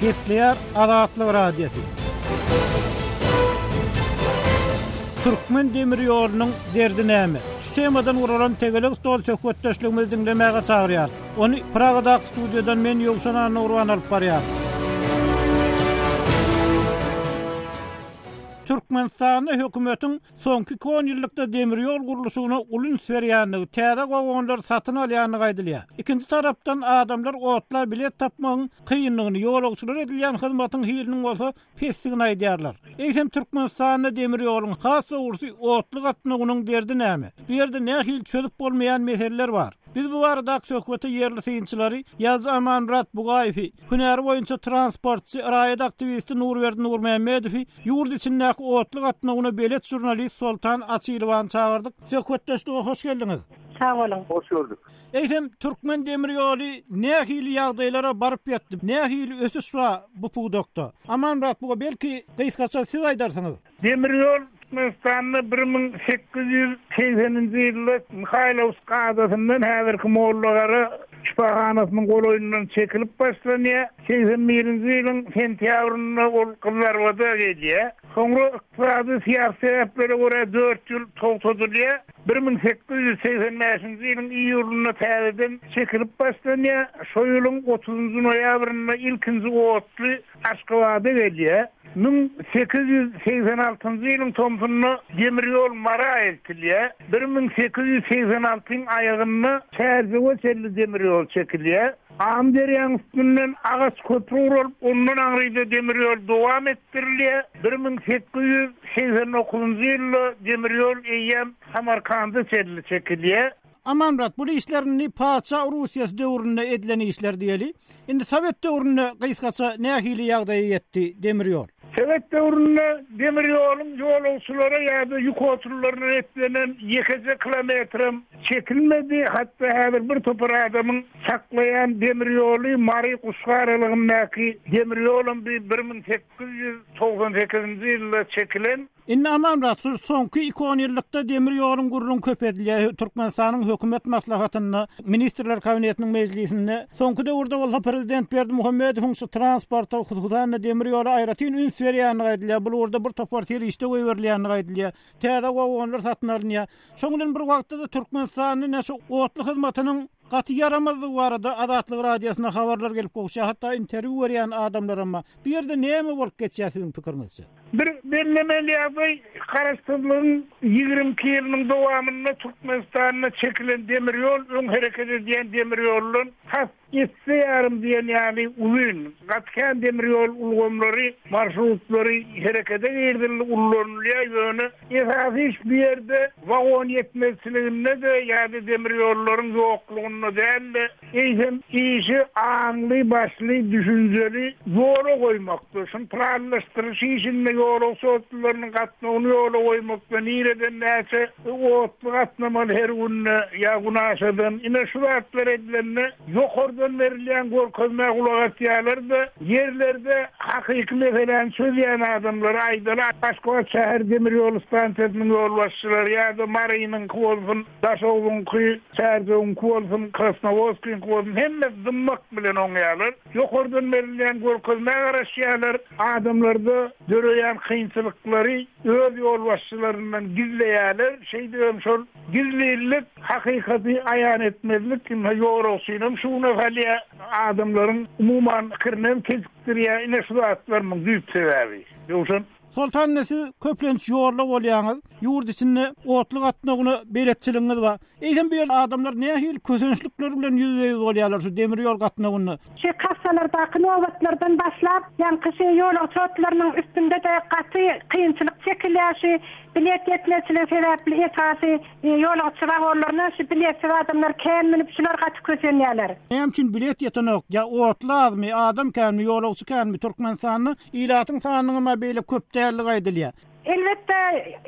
Gepleýär Azatlyk Radiosu. Türkmen demir ýolunyň derdi näme? Şu temadan uralan tegelik stol söhbetdeşligimizi dinlemäge çagyrýar. Onu Pragada studiodan men Ýogşan Nurwan alyp barýar. Türkmenistanyň hökümetiň soňky 10 ýyllykda demir ýol gurulşygyna ulun berýänligi, täze gowanlar satyn alýanyny gaýdylýar. Ikinji tarapdan adamlar otla bilet tapmagyň kynlygyny, ýolagçylar edilýän hyzmatyň hilini bolsa pesligini aýdýarlar. Eýsem Türkmenistanyň demir ýolunyň has ursy otly gatnagynyň derdi näme? Bu ýerde nähil çözüp bolmaýan meseleler bar. Biz bu arada söhbeti yerli synçylary Ýaz Amanrat Bugaýew, Hünär boýunça transportçy, raýat aktivisti Nurberdi Nurmehmedow, ýurt içindäki otly gatnagyna belet jurnalist Soltan Açylowan çağırdyk. Söhbetdeşlige hoş geldiňiz. Sağ olun. Hoş gördük. Eýsem Türkmen demir ýoly nähili ýagdaýlara baryp ýetdi. Nähili ösüş bar bu pugdokda. Amanrat Buga belki gysgaça siz aýdarsyňyz. Demir ýol Türkmenistan'da 1880-nji ýylda Mikhailovsk adasından häzirki mollagary şifahanasynyň goloýundan çekilip başlanýar. 81-nji ýylyň sentýabrynda ol Kızlarwada gelýär. Soňra ykdysady syýasy sebeplere görä 4 ýyl togtadylýar. 1885-nji ýylyň iýulynda täzeden çekilip başlanýar. Şo ýylyň 30-njy noýabrynda ilkinji otly Aşgabatda gelýär. 1886-njy ýylyň tomsunda demir ýol mara eltilýär. 1886-nyň aýagyna Çärjewe çelli demir ýol çekilýär. Amderýan üstünden agaç köprü urulup, ondan aňryda demir ýol dowam etdirilýär. 1889-njy ýylda demir ýol eýýäm Samarkanda çelli çekilýär. Amanrat, bu işlerini Paça Rusiýasy döwründe edilen işler diýeli. Indi Sowet döwründe gysgaça nähili ýagdaýa ýetdi demir ýol? Sowet döwründe demir ýoluň ýolagçylara ýa-da ýük oturlaryna etlenen 2 kilometrim çekilmedi. Hatda häzir bir topar adamyň saklayan demir ýoly Mary Kuşgaralygyndaky demir ýolun 1898-nji ýylda çekilen. Indi Amanrat, soňky 2 ýyllykda demir ýoluň gurulun köp edilýär. Türkmenistanyň hökümet maslahatyna, ministrler kabinetiniň mejlisinde. Soňky döwürde bolsa prezident Berdimuhammedowyň şu transporta hususanda demir ýoly aýratyn üns berýäni gaýdylýar. Bu urda bir topar işde goýberýäni gaýdylýar. Täze gowanlar satyn alynýar. Şoňdan bir wagtda Türkmenistanyň näşe otly hyzmatynyň gaty yaramazlygy barada Azatlyk Radiosyna habarlar gelip gowşa, hatda interwiu berýän adamlar amma. Bu ýerde näme bolup geçýär siziň pikiringizçe? Bir bellemeli ýagdaý garaşdyrylyň 22 ýylynyň dowamynda Türkmenistanyna çekilen demir ýol, öň hereket edýän demir ýoluň has geçse ýarym diýen ýani uzun gatkan demir ýol ulgamlary, marşrutlary herekete ýerdirilip ullanylýar ýöne. Esasy iş bir ýerde wagon ýetmezçiliginde de ýa-da demir ýollaryň ýoklugyna däl, eýsem işi aňly, başly, düşünjeli ýola goýmakdy. Şunu planlaşdyryş işinde ýola sotlarynyň gatnagyny ýola goýmakda nireden näçe otly gatnamaly her günne ýa gunaşadan ine şu wagtlar edilende ýokardan berilýän görkezme gulagatýarlar da ýerlerde hakyky meselen söýleýän adamlar aýdylar. Aşgabat şäher demir ýol stansiýasynyň ýol başçylary ýa-da Marynyň kolun, Daşowyň Çärjewiň kolun, Krasnovodskiň kolun hemme dymmak bilen oňýarlar. Ýokardan berilýän görkezme garaşýarlar. Adamlarda görýän kynçylyklary öz ýol başçylaryndan gizleýärler. Şeýdem şol gizlilik hakykaty aýan etmezlik ýorasynym şuna galýa adamlaryň umumyň pikirinden kesipdirýär. Ine şu atlarmyň düýp sebäbi. Ýogşan Soltan näsi köplenç ýorla bolýaňyz, ýurt içinde otly gatnagyny beletçiligiňiz bar. Eýsem bir adamlar nähil kösençlikler bilen ýüzüňiz bolýarlar şu demir ýol gatnagyny. Şu kassalardaky nowatlardan başlap, ýa-ni şu ýol otlarynyň üstünde de gaty kynçylyk çekilýär. Bilet ýetmezçiligi sebäpli esasy ýolagçy wagonlaryna şu biletsiz adamlar kän minip şular gaty kösenýärler. Näme üçin bilet ýetenek? Ya otlazmy, adam känmi, ýolagçy känmi Türkmenistanyň ilatyň sanyny beýle köp däli gaýdylýar. Elbette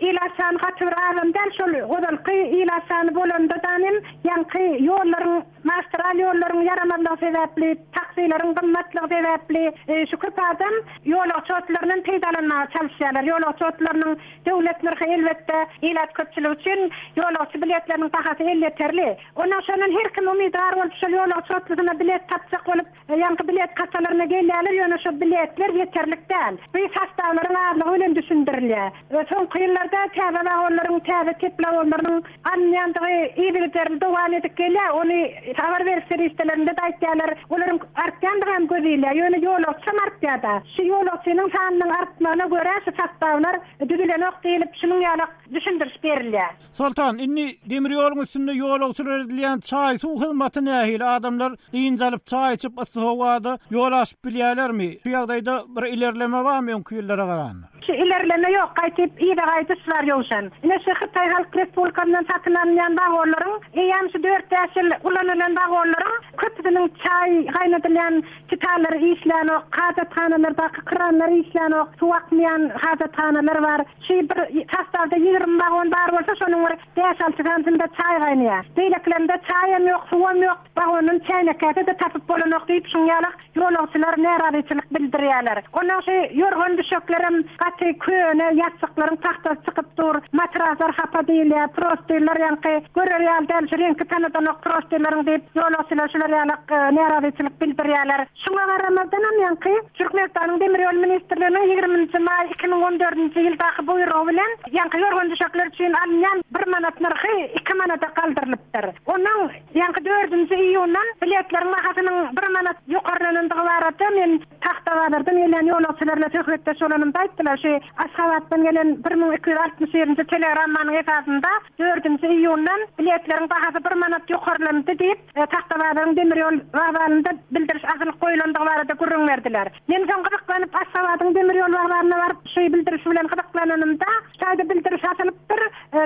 ilaçan gatyr alam däl şol godalky ilaçan bolanda danym ýanky ýollaryň magistral ýollaryň yaramazlygy sebäpli, taksilaryň gymmatlygy sebäpli şu köp adam ýolagçy otlarynyň peýdalanmagy çalışýarlar. Ýolagçy otlarynyň döwlet narhy elbetde ilat köpçüligi üçin ýolagçy biletleriniň bahasy elleterli. Ondan şonun her kim umydar bolup şu ýolagçy otlaryna bilet tapjak bolup ýa-ni bilet kassalaryna gelýärler, ýöne şu biletler yeterlik däl. Bu sastawlaryň azlygy bilen düşündirilýär. Son kıyınlarda täze wagонlaryň, täze teplawonlaryň anýandygy iýiliklerini dowam edip gelýär. Onu habar berişleri istelerinde de aýtýarlar. Olaryň artýandygy hem gözüýär. Ýöne ýolagçy artýarda. Şu ýolagçynyň sanynyň artmagyna görä şu sastawlar düzülen ok diýilip şunyň ýaly düşündiriş berilýär. Sultan, inni demir ýoluň üstünde ýolagçylar edilýän çaý suw hyzmaty nähili adamlar diýince alyp çaý içip ysy howada ýol aşyp bilýärlermi? Şu ýagdaýda bir ilerleme barmy öňkü ýylllara garaňy? Şu ilerleme yok, qaytyp ýa-da gaýdyslar ýokşan. Ine şu Hytaý Halk Respublikasynyň satynanýan wagонlaryň, ýa-ni şu 4 ýaşyl ulanylan wagонlaryň köpüniň çaý gaýnadylýan kitalary işlän ok, hajatxanalar, baky kranlar işlän ok, su akmaýan hajatxanalar bar. Şu bir sastawda 20 wagon bar bolsa şonuň bir 5-6 santymda çaý gaýnaýar. Beýleklerinde çaýam ýok, suwam ýok, wagonyň çaýnakady da tapyp bolanok diýip şuňaly ýolagçylar näradyçylyk bildirýärler. Ondan şu ýorgan düşeklerim köne ýatsyklaryň tahtary çykyp dur, matraslar hapa diýilýär, prostirler ýa-ni görýär dälşirin kitanadan ok prostirleriň diýip ýolagçylar şular ýaly näradyçylyk bildirýärler. Şuňa garamazdan ýa-ni Türkmenistanyň demir ýol ministrliginiň 20-nji may 2014-nji ýyldaky buýrugy bilen ýa-ni ýorgan düşekler üçin alınýan 1 manat narhy 2 manata galdyrylypdyr. Onuň ýa-ni 4-nji iýundan biletleriň bahasynyň 1 manat ýokarlanandygy barada men taxtawalardan gelen ýolagçylarla söhbetde şolanymda aýtdylar. Aşgabatdan gelen 1267-nji telegrammanyň esasında 4-nji iýundan biletleriň bahasy 1 manat ýokarlandy diýip taxtawaryň demir ýol wagtynda bildiriş asyl goýulandygy barada gurrun berdiler. Men soň gyzyklanyp Aşgabatdyň demir ýol wagtyna barıp şu bildiriş bilen gyzyklananymda şaýda bildiriş asylypdyr.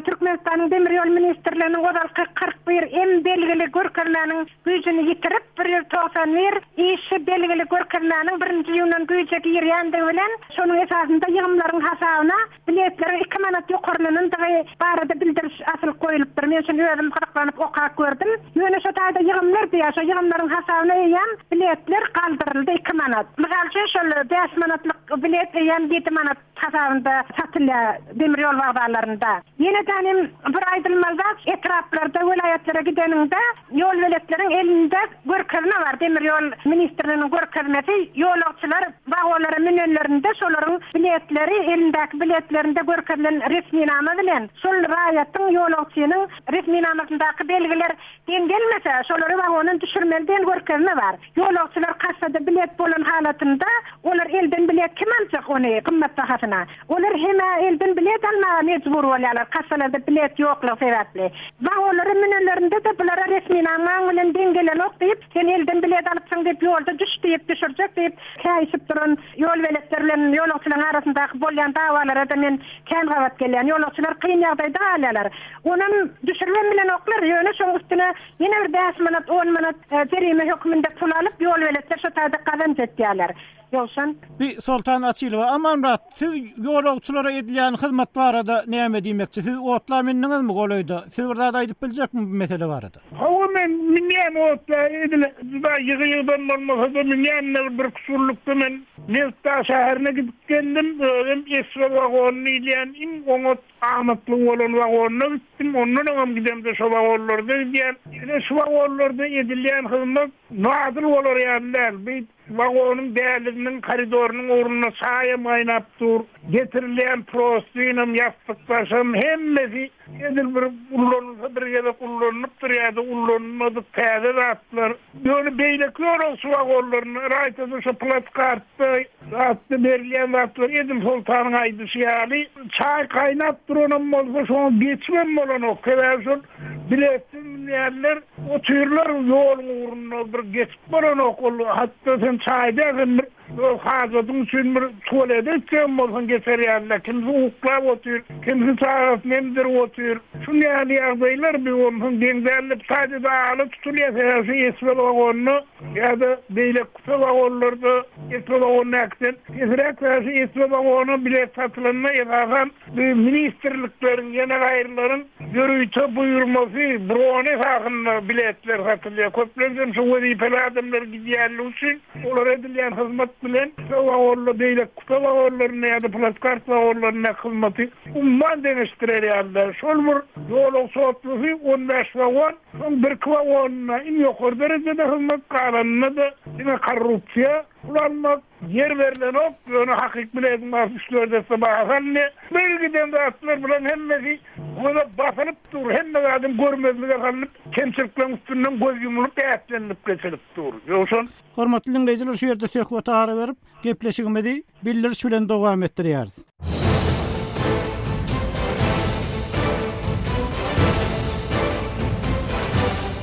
Türkmenistanyň demir ýol ministrliginiň godalky 41 em belgili görkezmäniň güýjüni ýitirip 191 işi belgili görkezmäniň 1-nji ýyldan güýje girýändigi bilen şonuň esasında ýygymlaryň hasabyna biletleri 2 manat ýokarlanandygy barada bildiriş asyl goýulypdyr. Men şunu özüm gyzyklanyp okap gördüm. Ýöne şu taýda ýygymlar diýär, şu ýygymlaryň hasabyna ýan biletler galdyryldy 2 manat. Mysalçy şol 5 manatlyk bilet ýan 7 manat hasabynda satylýar demir ýol wagtlarynda. Ýene tanym bir aýdylmazda etraplarda welaýatlere gideninde ýol weletleriň elinde görkezme bar. Demir ýol ministrliginiň görkezmesi ýolagçylar wagonlara minenlerinde şolaryň biletleri elindäki biletlerinde görkezilen resmi nama bilen şol raýatyň ýolagçynyň resmi namasyndaky belgiler den gelmese şolary wagonyň düşürmelden görkezme bar. Ýolagçylar kassada bilet bolan halatynda olar elden bilet kim aljak ony gymmat bahasyna. Olar hema elden bilet almaga mejbur bolýarlar. Kassalarda bilet ýoklygy sebäpli. Wagonlary minenlerinde de bulara resmi nama bilen den gelen ok diýip sen elden bilet alypsyň diýip ýolda düşüp düşürjek diýip käýsip duran ýol weletleri bilen ýolagçylaryň arasyndaky bolýan dawalara da men kän gawat gelýän ýolagçylar kyn ýagdaýda galýarlar. Onuň düşürmen bilen oklar ýöne şoň üstüne ýene bir 5 manat 10 manat jerime hökmünde pul alyp ýol weletleri şu taýda kazanç etýärler. Ýolşan. Sultan Asylowa, amanrat, siz ýolagçylara edilýän hyzmat barada näme diýmekçi? Siz otla minniňizmi golaýdy? Siz bir zat aýdyp biljekmi bu mesele barada? Hawa men minniň otla edilýän ýygyýdan bolmasa da minniň bir kusurlukda men Nefta şäherine gidip geldim. Özüm esra wagonyny ilýän oňat amatly bolan wagonyna gitdim. Ondan oňam gidemde şu wagonlarda edilýän, şu wagonlarda edilýän hyzmat nadyr bolar ýa-ni wagonyň däliliginiň koridorynyň ornuny saýam aýnap dur. Getirilýän prostinam ýastyklaşam hemmesi edil bir ullansa bir ýere kullanıp durýardy, ullanmady täze zatlar. Ýöne beýlekler şu wagonlaryny raýatyda şu plakatda zatda berilýän zatlar edim sultanyň aýdyşy ýaly çaý kaynap duranam bolsa şoň geçmem bolan ok. Sebäbi biletsin ýerler o türler ýol uğruna bir geçip bolan ok. Hatda sen çaýda o hazırdım üçün bir tuvalete içeceğim olsun geçer yanına. Kimisi uklap otur, kimisi sağlık nemdir otur. Şu yani yağdaylar bir olsun benzerlik sadece dağılı tutuluyor. Seyası esvel vagonunu ya da beyle kısa vagonlarda esvel vagonunu aksen. Kesirek seyası esvel vagonu bile satılanına esasen ministerliklerin, genel ayrıların yürüyüşe buyurması, brone sakınlar biletler satılıyor. Köplerden şu vazifeli adamlar gidiyorlar için onlar edilen hizmet bilen kısa vagonlu beyle kısa vagonlarına ya da plaskart vagonlarına hizmeti umman deneştirir yerler. Şol bir yol soğutlusu 15 vagon, son bir vagonuna in yukarı derecede hizmet kalanına da yine korrupsiya kullanmak, yer verilen ok, onu hakik biletin mahsuslarda sabahı ne? Belgiden de atlar bulan hemmesi ona basılıp dur, hemme adam görmezliğe kalıp, kemçiliklerin üstünden göz yumulup, ayetlenip geçilip dur. Yoksa Hormatly dinleyijiler, şu ýerde söhbete ara berip, gepleşigimizi bildiriş bilen dowam etdirýäris.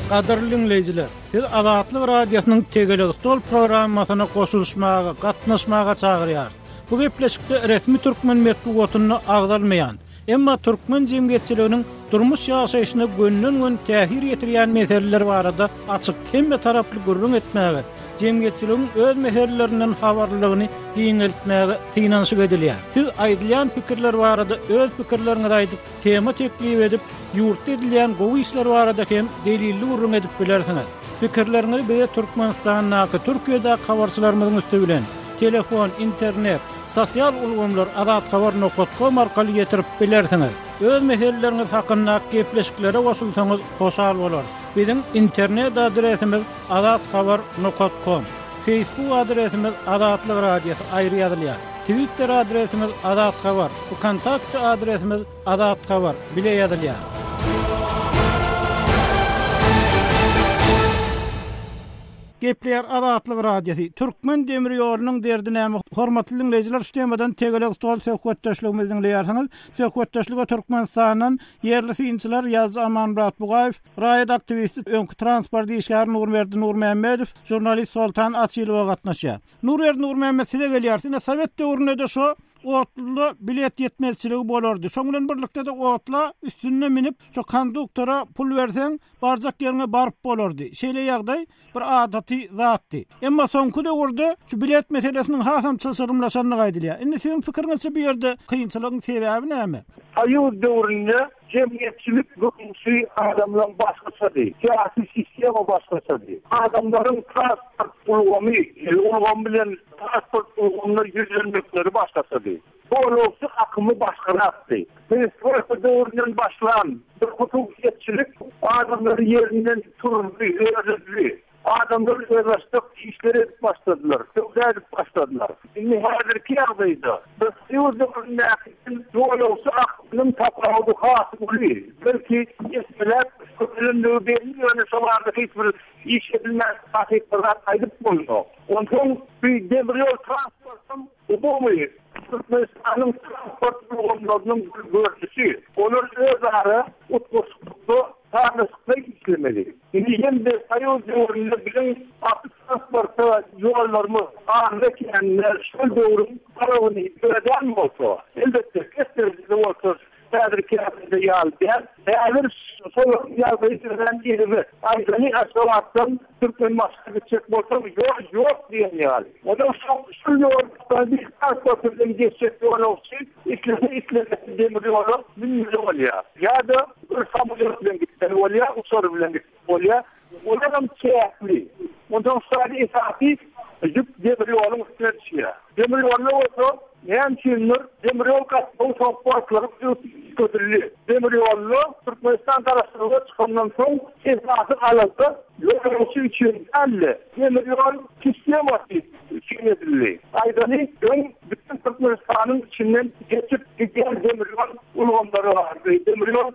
Qadarly dinleyijiler, siz Azatlyk radiosynyň Tegelik Dol programmasyna goşulmaga, gatnaşmaga çagyrýar. Bu gepleşikde resmi türkmen medeniýetini agdalmaýan, emma türkmen jemgyýetçiliginiň durmuş ýaşaýyşyna gönlün täsir ýetirýän meseleler barada açyk hemme taraply gurrun etmäge, jemgyýetçiligiň öz meselelerinden habarlygyny giňeltmäge synanşyk edilýär. Siz aýdylýan pikirler barada öz pikirleriňizi aýdyp, tema teklip edip, ýurtda edilýän gowy işler barada hem delilli gurrun edip bilersiňiz. Pikirlerinizi bize Türkmenistanyňky, Türkiýede habarçylarymyzyň üstü bilen telefon, internet, sosial ulgamlar azathabar.com arkaly getirip bilersiňiz. Öz meseleleriniz hakynda gepleşiklere goşulsaňyz hoşal bolar. Bizim internet adresimiz azathabar.com, Facebook adresimiz Azatlyk Radiosu aýry ýazylýar. Twitter adresimiz azathabar, kontakt adresimiz azathabar bile ýazylýar. Gepler Azatlyk Radiosu Türkmen demir ýolunyň derdinäme hormatly dinleyijiler, şu temadan Tegelik Dol söhbetdeşligimizi dinleýärsiňiz. Söhbetdeşlige Türkmenistanyň yerli synçylar Ýazy Amanmurat Bugaýew, raýat aktivisti, öňkü transport işgäri Nurmerdi Nurmehmedow, jurnalist Soltan Asylow gatnaşýar. Nurmerdi size gelýär. Sowet döwründe de şu otlu bilet yetmezçiligi bolardy. Şoň bilen birlikde de otla üstüne minip şu konduktora pul berseň barjak ýerine baryp bolardy. Şeýle ýagdaý bir adaty zatdy. Emma soňky döwürde şu bilet meselesiniň hasam çysyrmlaşanyny gaýdylýar. Indi siziň pikiriňizçe bu ýerde kynçylygyň sebebi näme? Aýyl döwründe cemiyetçilik gurulşy adamlaryň başgaçady. Siyasi sistema başgaçady. Adamlaryň transport ulgamy, ulgam bilen transport ulgamlar ýüzlenmekleri başgaçady. Bolupdy akymy başgaratdy. Transport döwründen başlan bir hukukiýetçilik adamlary ýerinden turdy, öýredi. Adamlar özleştik işleri başladılar. Sözler başladılar. Şimdi hazırki ýagdaýda biz ýurdumyň näkden dowlatsy aklym tapaýdy has uly. Belki esmeler köpünden berilýär şolarda hiç bir iş edilmez hakykatlar aýdyp bolýar. Ondan bir demir ýol transportym ubumy Türkmenistanyň transport ulgamlarynyň görüşi. Olar özleri utguşlukda tanışıklık işlemeli. Hem de sayıl döwründe bilen transporta yollarımı ağırlık yenler şu döwrün tarafını eden bolsa, elbette kesinlikle olsa tadrikatında ýalýar. Eğer sol ýalgyşydan ýerimi aýdyny aşawatdan Türkmen maskasy çek bolsa ýok diýenler. Oda şu ýolda bir transportdan geçip bolsa ikisi demir ýolu bilýär. Ýa-da bir samolyot bilen gitsen bolýar, uçar bilen gitsen bolýar. Olam çäkli. Ondan sonra esafi ýüp demir ýoluň üstüne düşýär. Demir ýolu bolsa Nemçinler demir ýol gatnaşygy transportlary götürilýär. Demir ýolu Türkmenistan tarapyndan çykandan soň esasy alanda ýolçy üçin alle demir ýol sistematy çiğnedildi. Aýdany bütün Türkmenistanyň içinden geçip giden demir ýol ulgamlary bardy. Demir ýol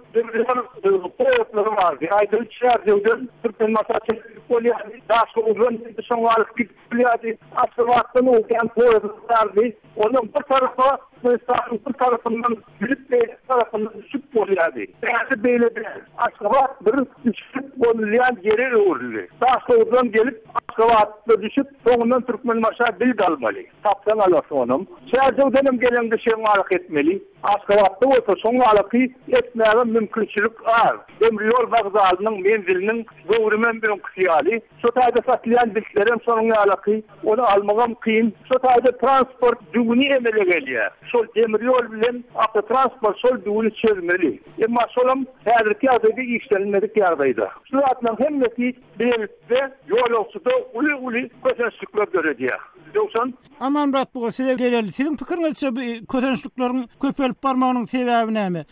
poýatlary bardy. Aýdany şäherden Türkmen masaçy bolýar. Daşy uzun şoňalyk gitýärdi. Asfaltdan öňden poýatlar bardy. Onun bir tarafa Türkmenistan'ın bir tarafından Büyük Bey tarafından düşüp bolýardy. Yani böyle bir aşgabat bir düşüp Onlayan geri öğürlü. Taşlı'dan gelip Aşgabat'ta düşüp soğundan Türkmenmaşa dil dalmalı. Tapsan alasın onun. Şehircevdenim gelen de şeyin alak etmeli. Aşgabat'ta olsa son alakı etmeyen mümkünçülük ağır. Demriyol vağzalının menzilinin doğrumen bir kısiyali. Sotayda satılayan dişlerim sonun alakı onu almağım kıyın. Sotayda transport düğünü emele geliyor. Sol demriyol bilen transport sol düğünü çözmeli. Ama solum herki azaydı işlenmedik yardaydı. Suratla hemmeti birlikte yol olsa da uli kötünçlükler görediyor. Yoksan Aman Murat bu size geleli. Sizin fikrinizce bu kötünçlüklerin köpelip barmağının sebebi näme?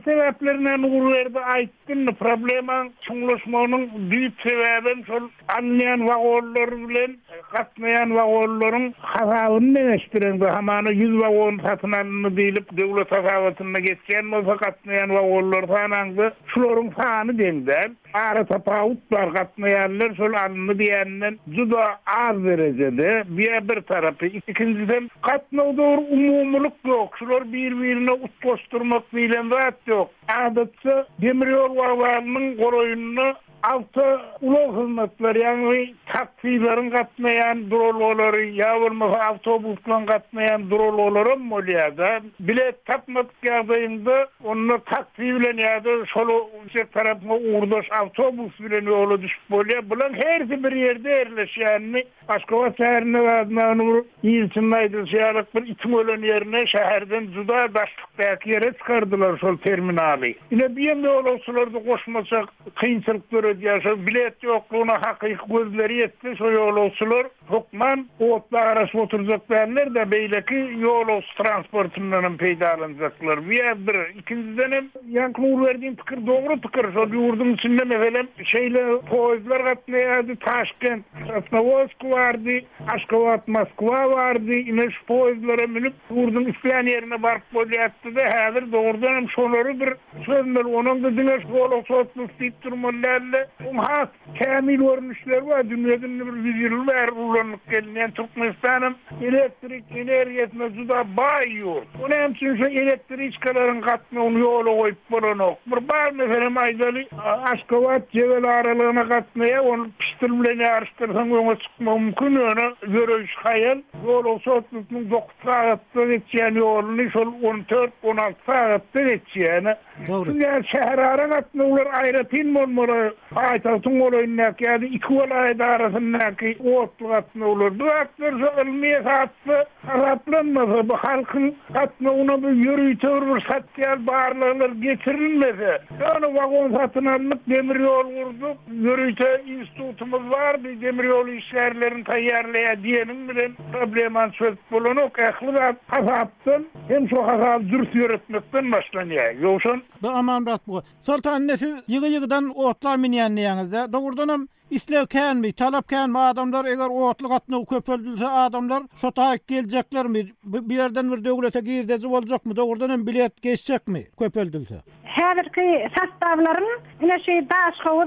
Sebeplerine uğur verdi ayttın probleman çoğulaşmanın büyük sebebin sol anlayan vagonlar bilen katmayan vagonların hasabını deneştiren bu hamanı 100 vagon satın alını deyilip devlet hasabatına geçen olsa katmayan vagonlar sanandı şuların fanı denden ara tapavut var katmayanlar sol alını diyenden juda az derecede bir tarafı ikinciden katma doğru umumluk yok şular birbirine utkoşturmak bilen rahat yok adatça demiryol varlarının koroyununu altı ulu hizmetler yani taksilerin katmayan duroloları ya olmasa avtobusla katmayan duroloları mı oluyor da bilet tapmak yardayında onu taksi bilen ya da şolu tarafına uğurdaş avtobus bilen yolu düşüp oluyor. Bunun her bir yerde yerleş yani Aşgabat şehrine vadına İlçinaydı şehirlik bir itim ölen yerine şehirden juda başlıktaki yere çıkardılar sol terminali. Yine bir yerde olursalarda koşmasak kıyınçılıkları diyorsa bilet yokluğuna hakiki gözleri yetti. So yolcular hukman otla arası oturacaklarlar da beyleki yolcu transportundan peydalanacaklar. Bir ikinciden yankı uğur verdiğim fikir doğru fikir. So yurdun içinde mesela şeyle poizler katlayadı Taşkent, Sasnavosk vardı, Aşgabat Moskva vardı. Yine şu poizlere minip yurdun isteyen yerine barıp bolayattı da hazır doğrudan şonları bir sözler. Onun da dine yolcu otluslayıp durmalarla has kamil görünüşler var. Dünyadan bir vizirler ulanıp gelinen Türkmenistan'ın elektrik enerjisine juda bayıyor. Onun için şu elektrik çıkaların katmağını yolu koyup bulanok. Bir bar mesela aydalı Aşgabat Cebel aralığına katmaya onu piştirmelerini arıştırsan ona çıkma mümkün onu görüş hayal. Yolu soğutlukun 9 saatte geçeceğini yolunu sol 14-16 saatte geçeceğini. Yani şehirara katmağılar ayrıtın olmalı. Aytaltın olayındaki yani iki olayda arasındaki otlu katma olur. Bu aktör ilmiye saatlı haraplanmasa bu halkın katmağına bir yürüytör bir satyal bağırlarlar getirilmese. Yani vagon satın almak demiryol vurduk. Yürüyte institutumuz var. Bir demiryol işlerlerin tayyarlaya diyenin bilen probleman söz bulunuk. Ekli de hasaptın hem şu hasap dürüst yöretmekten başlanıyor. Yoksa Bu aman Murat bu. Sultan nesi yıgıdan otla minyanlıyağınızda. Doğrudanım İslev mi, talap mi adamlar eğer o otlu katını köpöldülse adamlar şota gelecekler mi? Bir yerden bir devlete girdezi olacak mı? Doğrudanım bilet geçecek mi köpöldülse? Hazırki sastavların yine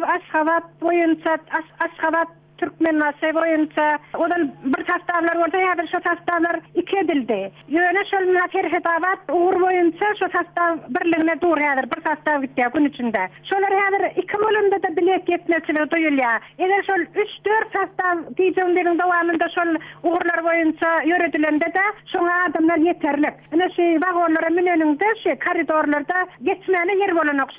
Aşgabat boyunca Aşgabat Türkmenmasi boyunca odan bir sastavlar olsa ya bir şu sastavlar iki edildi. Yöne şoluna Ferhetabat uğur boyunca şu sastav birliğine dur yadır. Bir sastav gitti gün içinde. Şolar yadır iki molunda da bilet yetmesini duyulya. Eğer şol 3-4 sastav diyeceğimlerin devamında şol uğurlar boyunca yöredilende de şuna adamlar yeterlik. Yine şey vagonlara minönünde şey koridorlarda geçmeyene yer bolanok.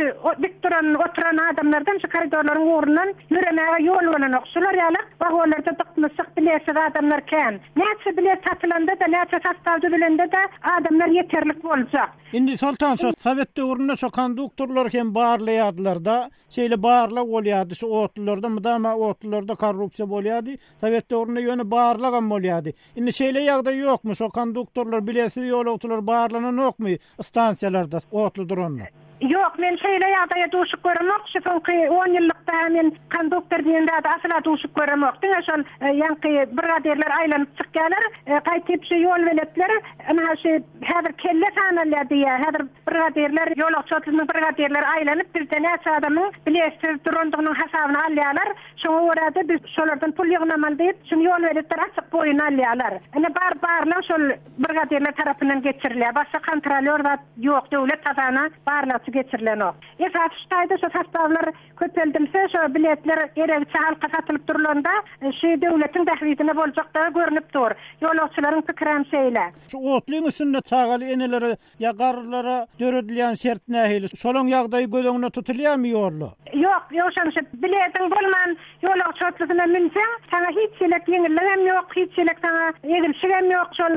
Dik duran oturan adamlardan şu koridorların uğrundan yürümeye yol bolanok. Şolar vagonlarda tıkmışık bilesiz adamlar kan. Neyse bilet satılanda da neyse sastavcı bilende de adamlar yeterlik olacak. Şimdi Sultan şu Sovet dövründe şu konduktorlar hem bağırlayadılar da şeyle bağırla oluyordu şu otlularda mıdama otlularda korrupsiya oluyordu. Sovet dövründe yönü bağırlagan oluyordu. Şimdi şeyle yağda yok mu şu konduktorlar bilesiz yolcular bağırlanan yok mu stansiyalarda otludur onlar? Yok, men şeyle yağdaya duşuk görmok. Çünkü 10 yıllıkta men konduktor diyende de asla duşuk görmok. Diňe yankı brigaderler aylanıp çıkýarlar. Qaytyp şu yol veletler ana şu häzir kelle sanalýar diýär. Häzir brigaderler ýolçylygyny brigaderler aylanıp bir tane adamyň bilesiz durandygynyň hasabyny alýarlar. Şoňa görä biz şolardan pul ýygnamal diýip şu yol veletler açyk boyun alýarlar. Ana barlar şol brigaderler tarapyndan geçirilýär. Başga kontrolör we ýok döwlet tasana barlar karşı geçirilen o. Esas şayda şu tasdavlar köpeldilse şu biletler gerekçe halka satılıp durulanda devletin dahvitine bolacakları görünüp dur. Yolçuların pikirem şeyle. Şu otlyň üstünde çagaly eneleri yagarlara döredilen şert nähili. Şolon ýagdaý göleňine tutulýarmy ýorlu? Yok, şanşy biletin bolman yolçutlygyna minsen, sana hiç çelek ýeňillegem ýok, hiç çelek sana egilşigem ýok. Şol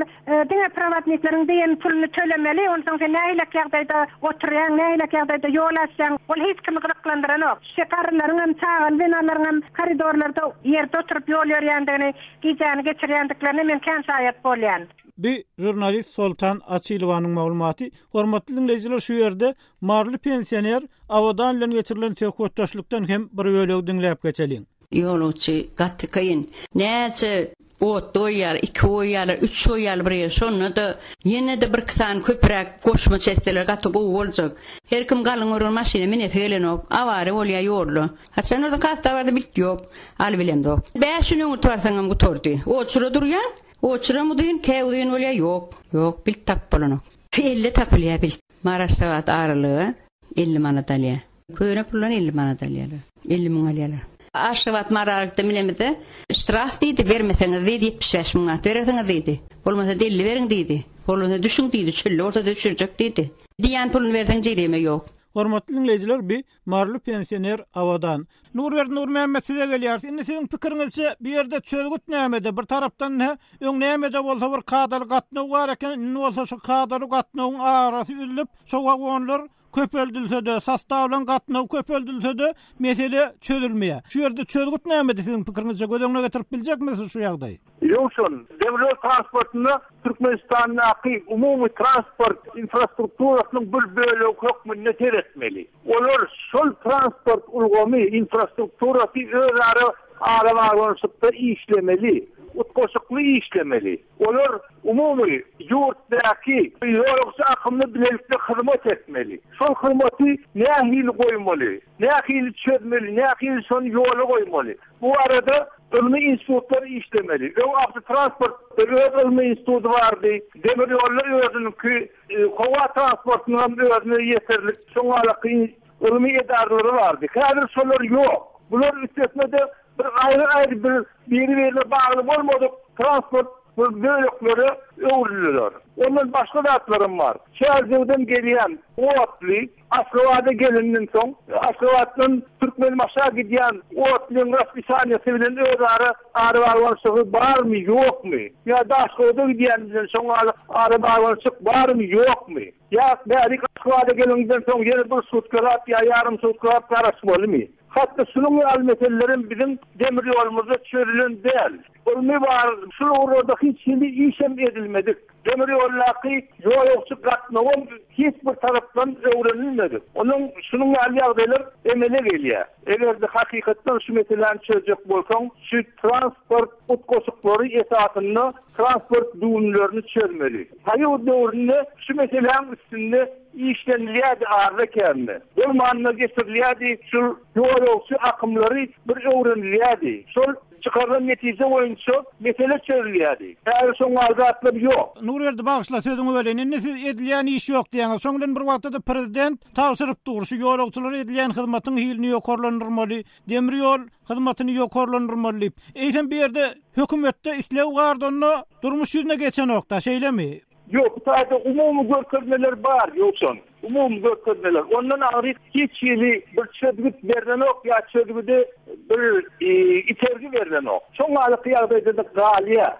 diňe privatnikleriň diýen pulny tölemeli, ondan soň nähilek ýagdaýda oturýan, nähilek ýagdaýda ýol açsan, ol hiç kimi gyryklandyran ok. Şekarlaryň çagal binalaryň koridorlarda ýerde oturup ýol ýörýändigini, giýjäni geçirýändiklerini men kän şaýat bolýan. Bir jurnalist Soltan Açylowanyň maglumaty, hormatly dinleýijiler, şu ýerde marly pensioner awadan bilen geçirilen tökötdaşlykdan hem bir bölegi dinläp geçeliň. Ýolçy gatty kayın. Näçe ot doýar, 2 oýar, 3 oýar bir şonu da ýene de bir kısan köprek goşma çetler gatty go boljak. Her kim galyň orun maşina minip gelenok, awary bolýar ýorlu. Haçan orda katta barda bit ýok, al bilemdok. 5 ýyl otursaňam bu tordy. O çyra durýar. O çyra mudyň käwdyn bolýar ýok. Ýok, bil tap bolanok. 50 tapylýar bil. Maraşawat aralygy 50 manat alýar. Köýne pulan 50 manat alýar. 50 miň alýar. Aşavat mararlıkta bilemedi. Straf deydi, vermeseňiz deydi, 75 miňat vereseňiz deydi. Bolmasa 50 veriň deydi. Bolmasa düşün deydi, çölle ortada düşürjek deydi. Diýen pulny berseň jereme ýok. Hormatly dinleýijiler, bir marly pensioner awadan. Nur Mehmet size gelýär. Indi siziň pikiriňizçe bir ýerde çölgüt nämede? Bir tarapdan öň nämede bolsa bir kadar gatnaw bar eken, indi bolsa şu kadar gatnawyň arasy üzülip, şu wagonlar köpeldilse de, sastavlan gatnaw köpeldilse de mesele çözülmeýär. Şu ýerde çölgüt nämede siziň pikiriňizçe gödeňine getirip biljekmisiniz şu ýagdaý? Ýokşun, devlet transportyny Türkmenistanyň umumy transport infrastrukturasynyň bir bölegi hökmünde teretmeli. Olar şol transport ulgamy infrastrukturasy özleri aralarynda işlemeli. Utkoşukly işlemeli. Olar umumy ýurtdaky ýolçy akymny bilelikde hyzmat etmeli. Şol hyzmaty nähil goýmaly, nähil çözmeli, nähil şol ýoly goýmaly. Bu arada ilmi institutlar işlemeli. Transport ilmi institutu vardy. Demir ýollar özünki hava transportynyň özüne ýeterlik şoňalaky ilmi edarlary vardy. Häzir şolar ýok. Bular üstesinde bir ayrı bir birbirine bağlı bolmadyk transport bölekleri öwrülýär. Ondan başga datlarym var. Şäherden gelýän Otly, Aşgabat'a gelenden soň Aşgabatdan Türkmenmaşa gidýän Otlyň raspисаниýasy bilen özara araba barmy ýokmy? Ya da Aşgabat'a gidýänden soň araba barmy ýokmy? Ya bäri Aşgabat'a gelenden soň ýene bir sutkalat ya ýarym sutkalat garaş bolmy? Hatta şunun meseleleri bizim demir yolumuzda çözülen değil. Olma var, şu orada hiç işlem edilmedik. Demir yollaki yolcu katnağım hiçbir taraftan öğrenilmedi. Onun şunun aliyagdeler emele geliyor. Eğer de hakikaten şu meselelerini çözecek bolsan, şu transport utkosukları esasında transport düğünlerini çözmeli. Hayır o doğrunda şu meselelerin üstünde işleniliyadi arda kendine. Bu manına getiriliyadi şu yolcu akımları bir öğreniliyadi. Sol çıkarılan netice boyunca mesele çözülýärdi. Eğer soňra azatlyk ýok. Nurerdi bagışla sözüňi bölen. Indi siz edilýän iş ýok diýäňiz. Şoňdan bir wagtda prezident tawsyryp durdy. Şu ýolagçylar edilýän hyzmatyň hilini ýokarlandyrmaly, demir ýol hyzmatyny ýokarlandyrmaly. Eýsem bir ýerde hökümetde islew gardyny durmuş ýüzüne geçen okda şeýlemi? Yok, sadece umumy görkezmeler bar, ýoksun. Umumy görkezmeler. Ondan aýry hiç ýeli bir çözgüt berden ok, ya çözgüde bir itergi berden ok. Şoňaly ýagdaýda da galýa.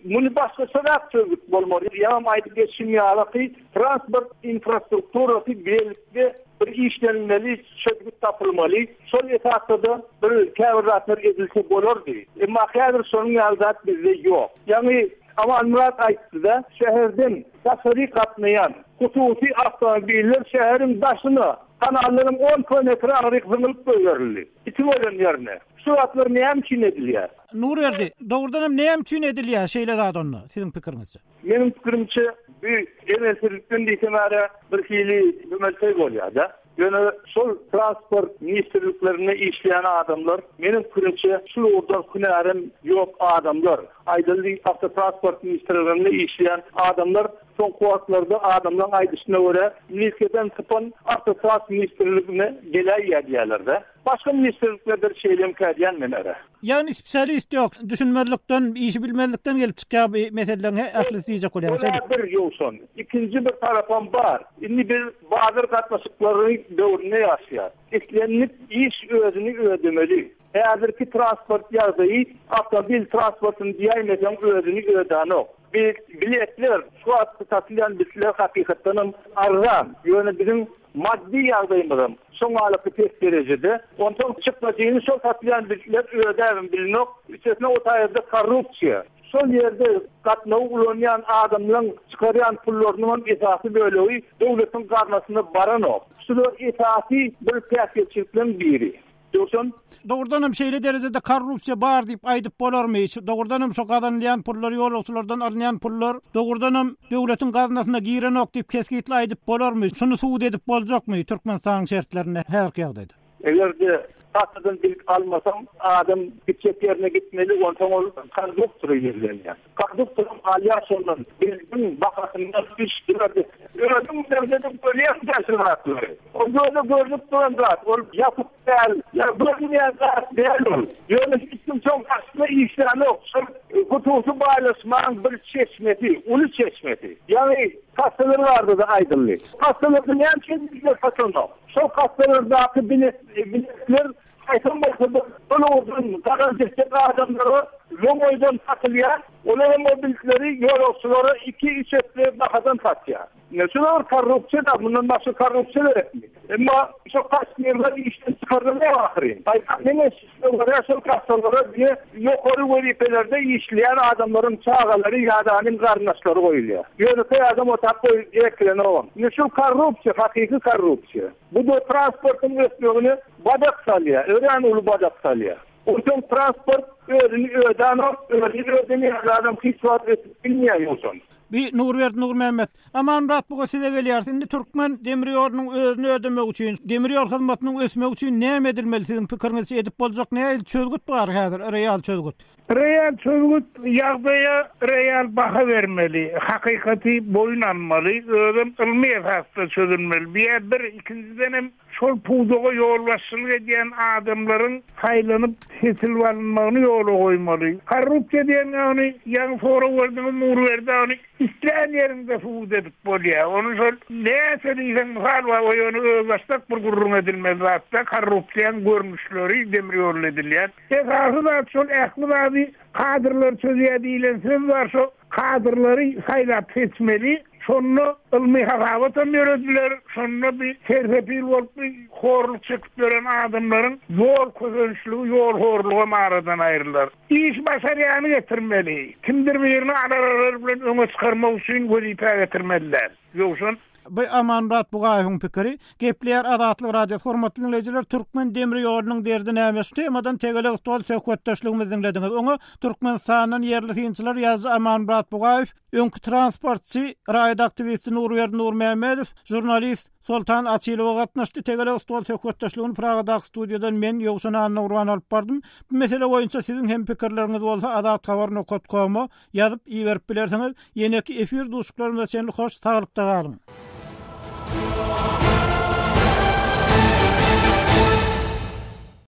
Muny başga sebäp çözgüt bolmaly. Ýa maýdy geçimýaly transport infrastrukturasy birlikde bir işlenmeli, çözgüt tapylmaly. Şol esasda bir käwratlar edilse bolardy. Emma häzir şonuň ýagdaýy bizde ýok. Ýani ama Murat aýtdy da, şäherden tasary gatnaýan hususy awtomobiller şäheriň daşyny kanalların 10 kilometre agyryk zıngılıp göýerildi. İki bolan ýerine. Şu atlar näme üçin edilýär? Nurerdi, dogrudan hem näme üçin edilýär şeýle zadonny? Siziň pikiriňizçe? Meniň pikirimçe bir emelçilikden diýsemäre bir hili bir mesele bolýar da. Yöne sol transport ministerliklerine işleyen adamlar, benim fikrimçe şurada günahım yok adamlar. Aydınlık Avtotransport ministerliklerine işleyen adamlar son kuatlarda adamların aydışına göre milkeden tıpan Avtotransport ministerliklerine gelay yerlerde. Başka ministerliklerde şeylem kadiyen menere. Yani spesialist yok. Düşünmezlikten, işi bilmezlikten gelip çıkan bir meselelerine aklı diyecek oluyor. Bir yolsun. İkinci bir tarafım var. Şimdi bir bazı katlaşıkların dövrüne yaşıyor. İşlenip iş özünü ödemeli. Eğer ki transport yazıyı, avtomobil transportun diyeymeden özünü ödano. Biletler, şu atı tatılan biletler hakikaten arzan. Yani bizim maddi yardımlarım son alıkı pek derecede. Ondan çıkmadığını sol tatılan biletler öderim bilinok. İçerisinde o tayarda korrupsiya. Sol yerde katnağı ulanyan adamların çıkarayan pullarının esası böyle oy, devletin karnasında baran o. Şu esası bir kıyafetçilikten biri. Doğrudan şeyle derecede korrupsiya var deyip aydıp bolar mı hiç? Doğrudan şu kazanılan pullar, yolculardan alınan pullar, doğrudan devletin kaznasına giren ok deyip keskitle aydıp bolar mı? Şunu suud edip bolacak mı Türkmenistan şartlarına her kıyadaydı? Eğer de tatlıdan bilgi almasam adam gidecek yerine gitmeli, ondan konduktöre yerlerine. Konduktörum alyasyondan bilgin bakasından iştirdi. Öğrenim devletin böyle yapacağız rahatları. O böyle gördük duran rahat. O yapıp değil, ya bölmeyen rahat değil. Yöneticisinin çok aslında işlerini yoksa kutusu bağlasman bir çeşmeti, ulu çeşmeti. Yani kastaları vardı da aydınlık. Kastalarının en kendisiyle katılma. Çok kastalardaki biletler Aysan başında onu olduğunu karanlıkta adamları Lomoy'dan satılıyor. Onların mobilleri, yolcuları 2-3 etle bakadan satıyor. Mesela korrupsiya da bundan başka korrupsiya da etmiyor. Ama çok kaçmıyorlar işten çıkarılmaya bakırıyım. Aynen sistemleri asıl kastalara diye yukarı vaziflerde işleyen adamların çağaları ya da anın karnaşları koyuluyor. Yönetici adam o tabi ekreni olan. Mesela korrupsiya, hakiki korrupsiya. Bu da transportun ötmüyorunu badak salıyor. Öğren ulu badak salıyor. Ondan transport öğreni ödeni adam hiç vaat etip bilmiyorsun. Bir Nur Mehmet. Aman rahat bu size geliyor. Şimdi Türkmen demiryolunun özünü ödemek için, demiryol hizmetinin ösmek için ne edilmeli sizin fikriniz edip olacak ne çözgüt var hazır, real çözgüt. Real çözgüt yağdaya real baha vermeli. Hakikati boyun almalı. Ödüm ilmi esasda çözülmeli. Bir ikinciden hem sol puğduğu yollaşılık eden adamların haylanıp seçilvanlığını yola koymalı. Korrupsiya diyen yani yan sonra gördüğümüz Nur verdi yani isteyen yerinde suud edip bolya. Onu sol neyse diysen misal var o yönü özlaştak bir gurrun edilmez hatta korrupsiyan görmüşleri demiryol edilen. Esası da sol ehli bazı kadrlar çözüye değilen söz var şu kadrları saylap seçmeli. Sonra ilmi hakavatan öğrettiler. Sonra bir terfepil olup bir horluk çekip gören adamların yol kazançlığı, yol horluğu mağaradan ayrılar. İş başarıyanı getirmeli. Kimdir birini arar bilen öne çıkarmak için vazife getirmeliler. Yoksa Bu aman rahat bu gayhun pikiri. Gepleyer Azatlyk Radio hormatly dinleyijiler, Türkmen demiryolunyň derdini ämes temadan tegele stol söhbetdeşligimizi dinlediniz. Oňa Türkmenistanyň yerli synçylar ýazy aman rahat bu gayf, öňkü transportçy, raýat aktivisti Nur Mehmedow, jurnalist Sultan Açylow gatnaşdy. Tegele stol söhbetdeşligini Pragada studiodan men Ýowşan Anna Urban alyp bardym. Bu mesele boýunça siziň hem pikirleriniz bolsa azathabar.com ýazyp iýerip bilersiňiz. Ýene-ki efir duşuklarynda senli hoş, saglykda galyn.